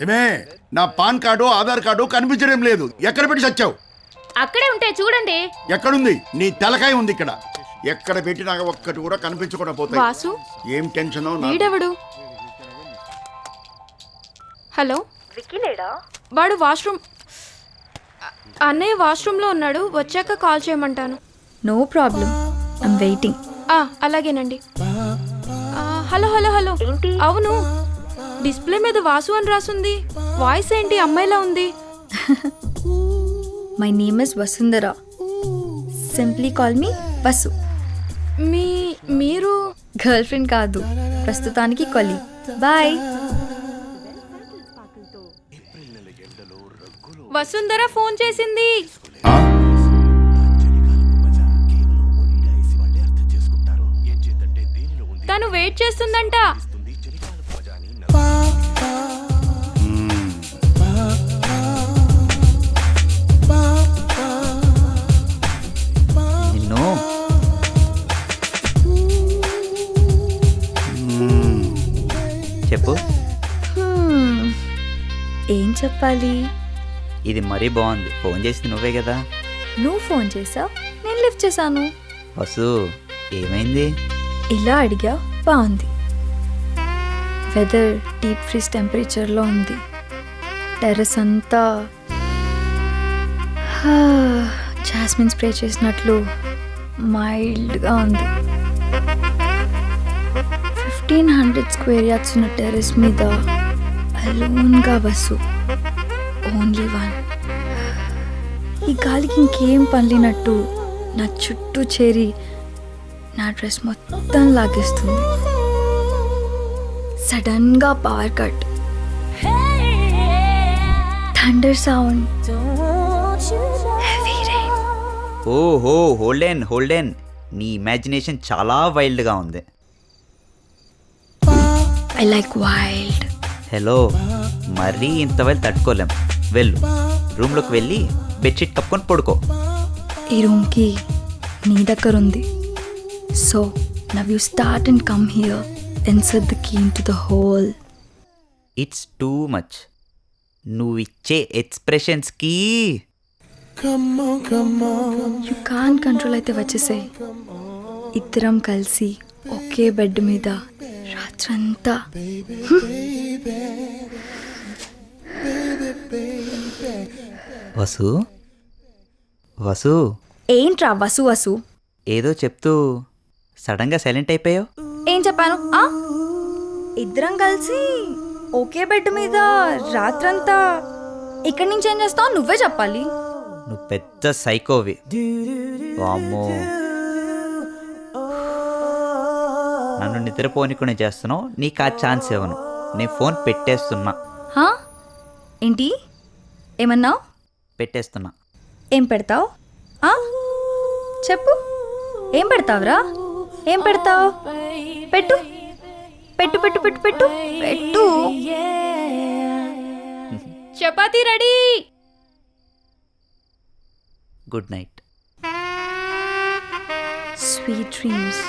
ఏమే నా pan card Aadhaar card కనిపించడం లేదు. ఎక్కడ పెట్టి చచ్చావు? అక్కడే ఉంటే చూడండి. ఎక్కడుంది? నీ తలకాయ ఉంది ఇక్కడ. ఎక్కడ పెట్టినా ఒక్కటి కూడా కనిపించకుండా పోతాయి. వాసు ఏం టెన్షన్. వీడెవడు? హలో, విక్కీ లేడా? వాడు వాష్రూమ్. అన్నయ్య వాష్రూమ్లో ఉన్నాడు, వచ్చాక కాల్ చేయమంటాను. No problem, I'm waiting. అలాగేనండి. Hello hello hello. అవును, డిస్ప్లే మీద వాసు అని రాసుంది. వాయిస్ ఏంటి అమ్మాయిలా ఉంది? My name is Vasundhara. Simply call me Vasu. మీరు గర్ల్ ఫ్రెండ్ కాదు, ప్రస్తుతానికి కొలీగ్. బాయ్. వసుంధర ఫోన్ చేసింది. తను వెయిట్ చేస్తుందంట. నిన్ను చెప్పు. ఏం చెప్పాలి? ఇది మరీ బాగుంది. ఫోన్ చేసింది నువ్వే కదా? నువ్వు ఫోన్ చేసావు, నేను లిఫ్ట్ చేశాను. వసు, ఏమైంది? ఇలా అడిగా, బాగుంది. వెదర్ డీప్ ఫ్రీజ్ టెంపరేచర్లో ఉంది. టెర్రస్ అంతా జాస్మిన్ స్ప్రే చేసినట్లు మైల్డ్గా ఉంది. 1500 స్క్వేర్ యార్డ్స్ ఉన్న టెర్రస్ మీద అలోన్గా బస్సు, ఓన్లీ వన్. ఈ గాలికి ఇంకేం పనిలేనట్టు నా చుట్టూ చేరి నా డ్రెస్ మొత్తం లాగేస్తుంది. సడన్గా power cut, thunder sound, heavy rain. ఓహో, హోల్డెన్. నీ ఇమాజినేషన్ చాలా వైల్డ్గా ఉంది. I like wild. హలో, మరీ ఇంత వైల్డ్ తట్టుకోలేం. వెళ్ళు, రూమ్లోకి వెళ్ళి బెడ్షీట్ కప్పుకొని పడుకో. ఈ రూమ్కి నీ దగ్గర ఉంది. So now you start and come here, insert the key into the hole. It's too much. నువ్వు ఇచ్చే ఎక్స్ప్రెషన్స్కి యూ కాన్ కంట్రోల్. అయితే వచ్చేసాయి. ఇద్దరం కలిసి ఒకే బెడ్ మీద రాత్రంతా. వసు ఏంట్రా వసు వసు? ఏదో చెప్తూ సడన్గా సైలెంట్ అయిపోయావు. ఏం చెప్పాను? ఇద్దరం కలిసి ఒకే బెడ్ మీద రాత్రంతా. ఇక్కడి నుంచి ఏం చేస్తావు? నువ్వే చెప్పాలి. నువ్వు పెద్ద సైకోవి. వామ్మో, నన్ను నిద్రపోనికునే చేస్తున్నావు. నీకు ఆ ఛాన్స్ ఇవ్వను. నేను ఫోన్ పెట్టేస్తున్నా. ఏంటి? ఏమన్నావు? పెట్టేస్తున్నా. ఏం పెడతావు? చెప్పు, ఏం పెడతావురా? ఏం పెడతావు? పెట్టు పెట్టు పెట్టు పెట్టు పెట్టు పెట్టు. Chapati ready. Good night. Sweet dreams.